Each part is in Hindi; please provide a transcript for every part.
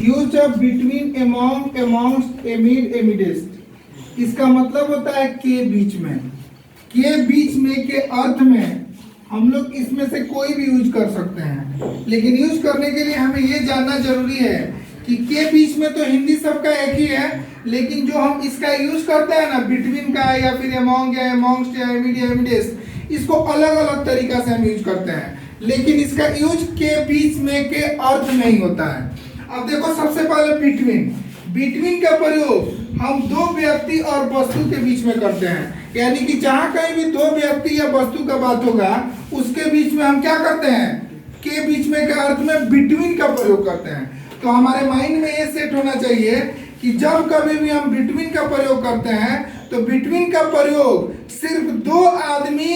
Use of between, among, amongst, amid, amidst. इसका मतलब होता है के बीच में। के बीच में के अर्थ में हम लोग इसमें से कोई भी यूज कर सकते हैं, लेकिन यूज करने के लिए हमें ये जानना जरूरी है कि के बीच में तो हिंदी सबका एक ही है, लेकिन जो हम इसका यूज करते हैं ना बिटवीन का या फिर अमॉन्ग या अमॉन्ग्स्ट या एमिड या एमिडेस्ट, इसको अलग अलग तरीका से हम यूज करते हैं, लेकिन इसका यूज के बीच में के अर्थ में ही होता है। अब देखो सबसे पहले बिटवीन। बिटवीन का प्रयोग हम दो व्यक्ति और वस्तु के बीच में करते हैं, यानी कि जहां कहीं भी दो व्यक्ति या वस्तु का बात होगा उसके बीच में हम क्या करते हैं, के बीच में के अर्थ में बिटवीन का प्रयोग करते हैं। तो हमारे माइंड में ये सेट होना चाहिए कि जब कभी भी हम बिटवीन का प्रयोग करते हैं तो बिटवीन का प्रयोग सिर्फ दो आदमी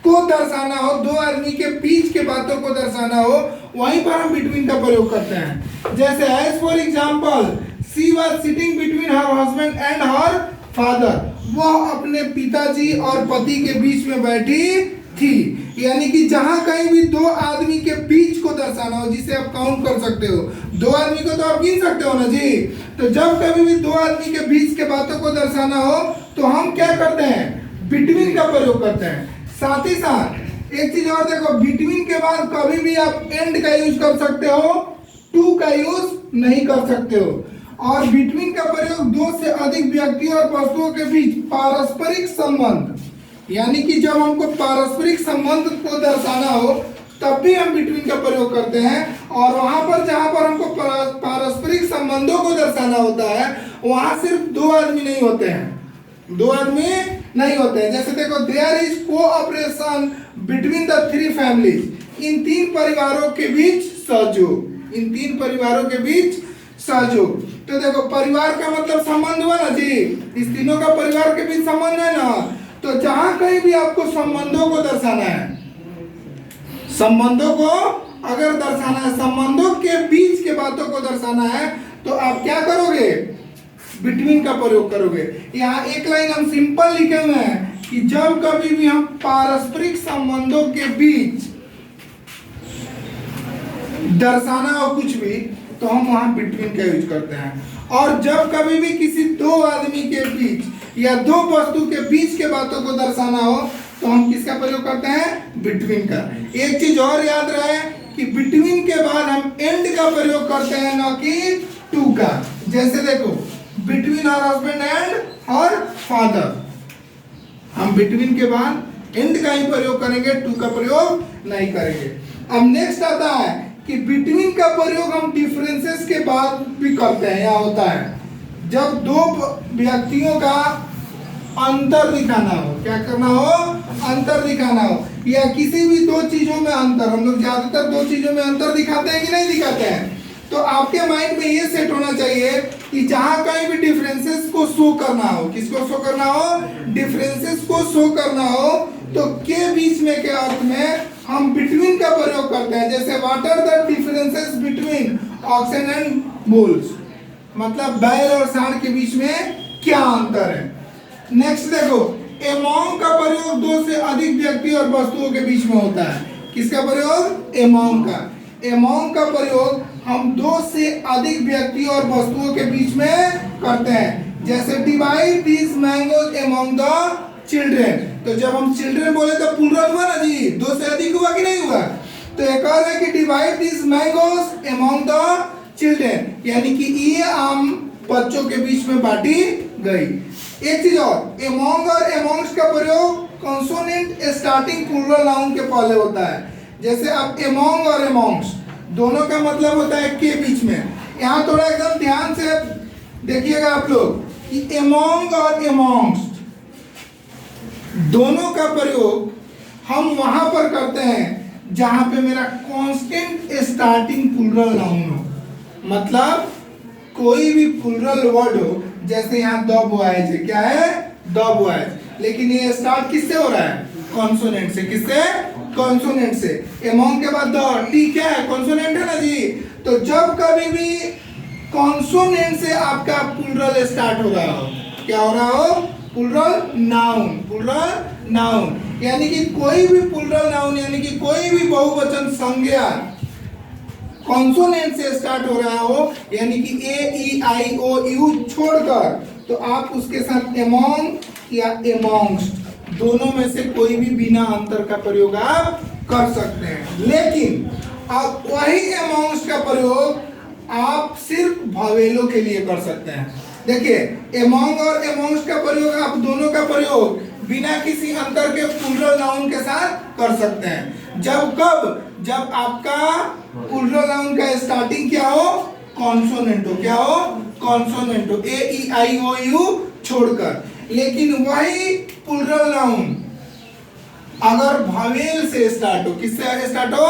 को दर्शाना हो, दो आदमी के बीच के बातों को दर्शाना हो, वहीं पर हम बिटवीन का प्रयोग करते हैं। जैसे as for example, she was sitting between her husband and her father. वह अपने पिताजी और पति के बीच में बैठी थी, यानी कि जहां कहीं भी दो आदमी के बीच को दर्शाना हो, जिसे आप काउंट कर सकते हो, दो आदमी को तो आप गिन सकते हो ना जी। तो जब कभी भी दो आदमी के बीच के बातों को दर्शाना हो तो हम क्या करते हैं, बिटवीन का प्रयोग करते हैं। साथ ही साथ एक चीज और देखो, बिटवीन के बाद कभी भी आप एंड का यूज कर सकते हो, टू का यूज नहीं कर सकते हो। और बिटवीन का प्रयोग दो से अधिक व्यक्तियों और वस्तुओं के बीच पारस्परिक संबंध, यानी कि जब हमको पारस्परिक संबंध को दर्शाना हो तब भी हम बिटवीन का प्रयोग करते हैं। और वहां पर जहां पर हमको पारस्परिक संबंधों को दर्शाना होता है वहां सिर्फ दो आदमी नहीं होते हैं, दो आदमी नहीं होते हैं। जैसे देखो, there is cooperation between the three families. इन तीन परिवारों के बीच सहयोग, इन तीन परिवारों के बीच सहयोग। तो देखो, परिवार का मतलब संबंध हुआ ना जी, इस तीनों का परिवार के बीच संबंध है ना। तो जहां कहीं भी आपको संबंधों को दर्शाना है, संबंधों को अगर दर्शाना है, संबंधों के बीच के बातों को दर्शाना है, तो आप क्या करोगे, बिटवीन का प्रयोग करोगे। यहाँ एक लाइन हम सिंपल लिखे हुए हैं कि जब कभी भी हम पारस्परिक संबंधों के बीच दर्शाना हो कुछ भी, तो हम वहां बिटवीन का यूज करते हैं। और जब कभी भी किसी दो आदमी के बीच या दो वस्तु के बीच के बातों को दर्शाना हो तो हम किसका प्रयोग करते हैं, बिटवीन का। एक चीज और याद रहे कि बिटवीन के बाद हम एंड का प्रयोग करते हैं, ना कि टू का। जैसे देखो, between her husband and her father, हम बिटवीन के बाद एंड का ही प्रयोग करेंगे, टू का प्रयोग नहीं करेंगे। अब नेक्स्ट आता है कि बिटवीन का प्रयोग हम डिफरेंसेस के बाद भी करते हैं। यहाँ होता है जब दो व्यक्तियों का अंतर दिखाना हो, क्या करना हो, अंतर दिखाना हो, या किसी भी दो चीजों में अंतर। हम लोग ज्यादातर दो चीजों में अंतर दिखाते हैं कि नहीं दिखाते हैं। तो आपके माइंड में ये सेट होना चाहिए कि जहां कहीं भी डिफरेंसेस को शो करना हो, किसको शो करना हो, डिफरेंसेस को शो करना हो, तो के बीच में के अर्थ में हम बिटवीन का प्रयोग करते हैं। जैसे what are the differences between oxen and bulls, मतलब बैल और सांड के बीच में क्या अंतर है। नेक्स्ट देखो, अमॉन्ग का प्रयोग दो से अधिक व्यक्ति और वस्तुओं के बीच में होता है। किसका प्रयोग, अमॉन्ग का। अमॉन्ग का प्रयोग हम दो से अधिक व्यक्ति और वस्तुओं के बीच में करते हैं। जैसे divide these mangoes among the children. तो जब हम चिल्ड्रेन बोले तो प्लूरल हुआ ना जी, दो से अधिक हुआ कि नहीं हुआ। तो एक और है कि divide these mangoes among the children, यानी कि ये आम बच्चों के बीच में बांटी गई। एक चीज और, अमॉन्ग और अमॉन्ग्स्ट का प्रयोग कंसोनेंट स्टार्टिंग प्लूरल नाउन के पहले होता है। जैसे अब अमॉन्ग और अमॉन्ग्स्ट दोनों का मतलब होता है के बीच में। यहाँ थोड़ा एकदम ध्यान से देखिएगा आप लोग कि अमॉन्ग और अमॉन्ग्स्ट दोनों का प्रयोग हम वहां पर करते हैं जहां पे मेरा कांस्टेंट स्टार्टिंग प्लूरल नाउन हो, मतलब कोई भी प्लूरल वर्ड हो। जैसे यहाँ द बॉयज है, क्या है, द बॉयज, लेकिन ये स्टार्ट किससे हो रहा है, कॉन्सोनेंट से। किससे, कॉन्सोनेंट से। अमॉन्ग के बाद द, टी क्या है, कॉन्सोनेंट है ना जी। तो जब कभी भी कॉन्सोनेंट से आपका प्लूरल स्टार्ट हो रहा हो, क्या हो रहा हो, प्लूरल नाउन, प्लूरल नाउन, यानी कि कोई भी प्लूरल नाउन, यानी कि कोई भी बहुवचन संज्ञा कॉन्सोनेंट से स्टार्ट हो रहा हो, यानी कि ए ई आई ओ यू छोड़कर, तो आप उसके साथ एमोंग या एमोंग्स्ट दोनों में से कोई भी बिना अंतर का प्रयोग आप कर सकते हैं। लेकिन अब वही एमोंग्स्ट का प्रयोग आप सिर्फ भावेलों के लिए कर सकते हैं। देखिए, एमोंग और एमोंग्स्ट का प्रयोग आप दोनों का प्रयोग बिना किसी अंतर के प्लूरल नाउन के साथ कर सकते हैं। जब आपका प्लूरल नाउन का स्टार्टिंग क्या हो, कॉन्सोनेंट हो। क्या हो, कॉन्सोनेंट हो, ए ई आई ओ यू छोड़कर। लेकिन वही प्लूरल नाउन अगर भावेल से स्टार्ट हो, किससे स्टार्ट हो,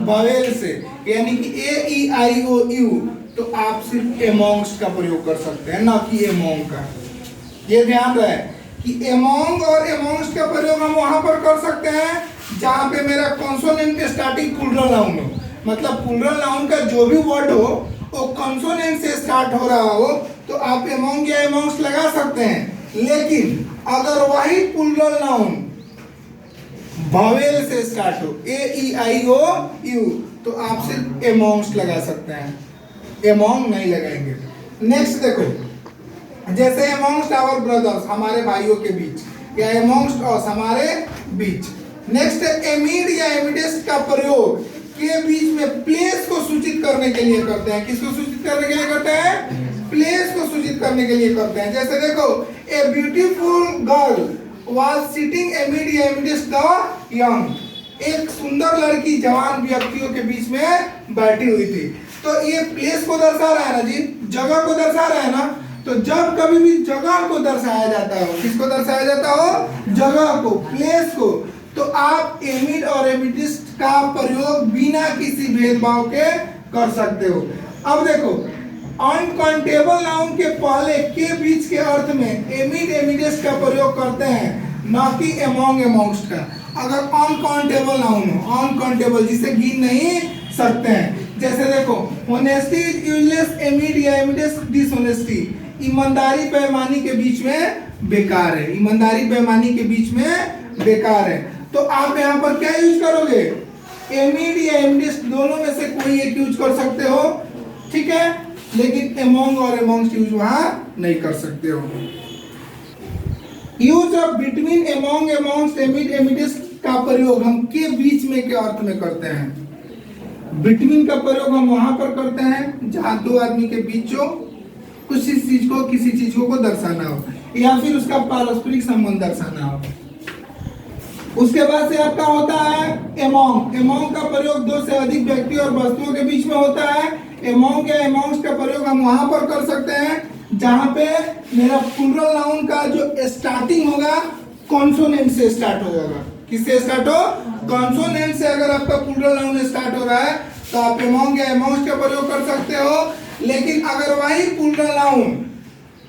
भावेल से, यानी कि ए ई आई ओ यू, तो आप सिर्फ एमोंग्स्ट का प्रयोग कर सकते हैं, ना कि एमोंग का। ये ध्यान रहे कि एमोंग और एमोंग्स्ट का प्रयोग हम वहां पर कर सकते हैं जहां पे मेरा कॉन्सोनेंट के स्टार्टिंग प्लूरल नाउन हो। मतलब प्लूरल नाउन का जो भी वर्ड हो वो कॉन्सोनेंट से स्टार्ट हो रहा हो, तो आप एमोंग या एमोंग्स्ट लगा सकते हैं। लेकिन अगर वही प्लूरल नाउन वावेल से स्टार्ट हो, ए ई आई ओ यू, तो आप सिर्फ एमोंग्स्ट लगा सकते हैं, एमोंग नहीं लगाएंगे। नेक्स्ट देखो, जैसे एमोंग्स्ट आवर ब्रदर्स, हमारे भाइयों के बीच, या एमोंग्स्ट अस, हमारे बीच। नेक्स्ट एमिड या एमिडेस्ट का प्रयोग के बीच में प्लेस को सूचित करने के लिए करते हैं। किसको सूचित करने के लिए करते हैं, प्लेस को सूचित करने के लिए करते हैं। जैसे देखो, a beautiful girl was sitting एमिड या एमिडेस्ट द यंग, एक सुंदर लड़की जवान व्यक्तियों के बीच में बैठी हुई थी। तो ये प्लेस को दर्शा रहा है ना जी, जगह को दर्शा रहा है ना। तो जब कभी भी जगह को दर्शाया जाता हो, किसको दर्शाया जाता हो, जगह को, प्लेस को, तो आप एमिड और एमिडिस्ट का प्रयोग बिना किसी भेदभाव के कर सकते हो। अब देखो, अनकाउंटेबल नाउन के पहले के बीच के अर्थ में एमिड एमिडिस्ट का प्रयोग करते हैं, ना कि एमोंग एमोंग्स्ट का। अगर अनकाउंटेबल नाउन हो, अनकाउंटेबल जिसे गिन नहीं सकते हैं। जैसे देखो, होनेस्टी इज यूजलेस एमिड या एमिडिस्ट डिसहोनेस्टी, ईमानदारी बेईमानी के बीच में बेकार है, ईमानदारी बेईमानी के बीच में बेकार है। तो आप यहाँ पर क्या यूज करोगे, एमिड या एमिडिस्ट दोनों में से कोई एक यूज कर सकते हो, ठीक है। लेकिन एमोंग और एमोंग्स्ट यूज वहां नहीं कर सकते हो। Use of between among amongst amid amidst का प्रयोग हम के बीच में के अर्थ में करते हैं। बिटवीन का प्रयोग हम वहां पर करते हैं जहां दो आदमी के बीच हो, किसी चीज को दर्शाना हो, या फिर उसका पारस्परिक संबंध दर्शाना हो। उसके बाद से आपका होता है एमोंग। एमोंग का प्रयोग दो से अधिक व्यक्ति और वस्तुओं के बीच में होता है। एमोंग या एमोंग्स का प्रयोग हम वहां पर कर सकते हैं जहां पे मेरा प्लूरल नाउन का जो स्टार्टिंग होगा कॉन्सोनेंट से स्टार्ट होगा। किससे स्टार्ट हो, कॉन्सोनेंट से। अगर आपका प्लूरल नाउन स्टार्ट हो रहा है तो आप एमोंग या एमोंग्स का प्रयोग कर सकते हो। लेकिन अगर वही प्लूरल नाउन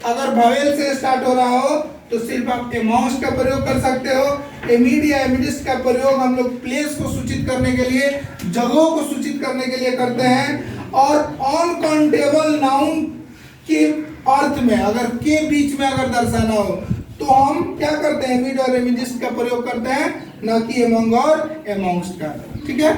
अगर वावेल से स्टार्ट हो रहा हो तो सिर्फ आप एमोंग्स का प्रयोग कर सकते हो। एमिड या एमिडिस्ट का प्रयोग हम लोग प्लेस को सूचित करने के लिए, जगहों को सूचित करने के लिए करते हैं। और अनकाउंटेबल नाउन के अर्थ में अगर के बीच में अगर दर्शाना हो तो हम क्या करते हैं, एमिड और एमिडिस्ट का प्रयोग करते हैं, ना कि एमोंग और एमोंग्स का। ठीक है।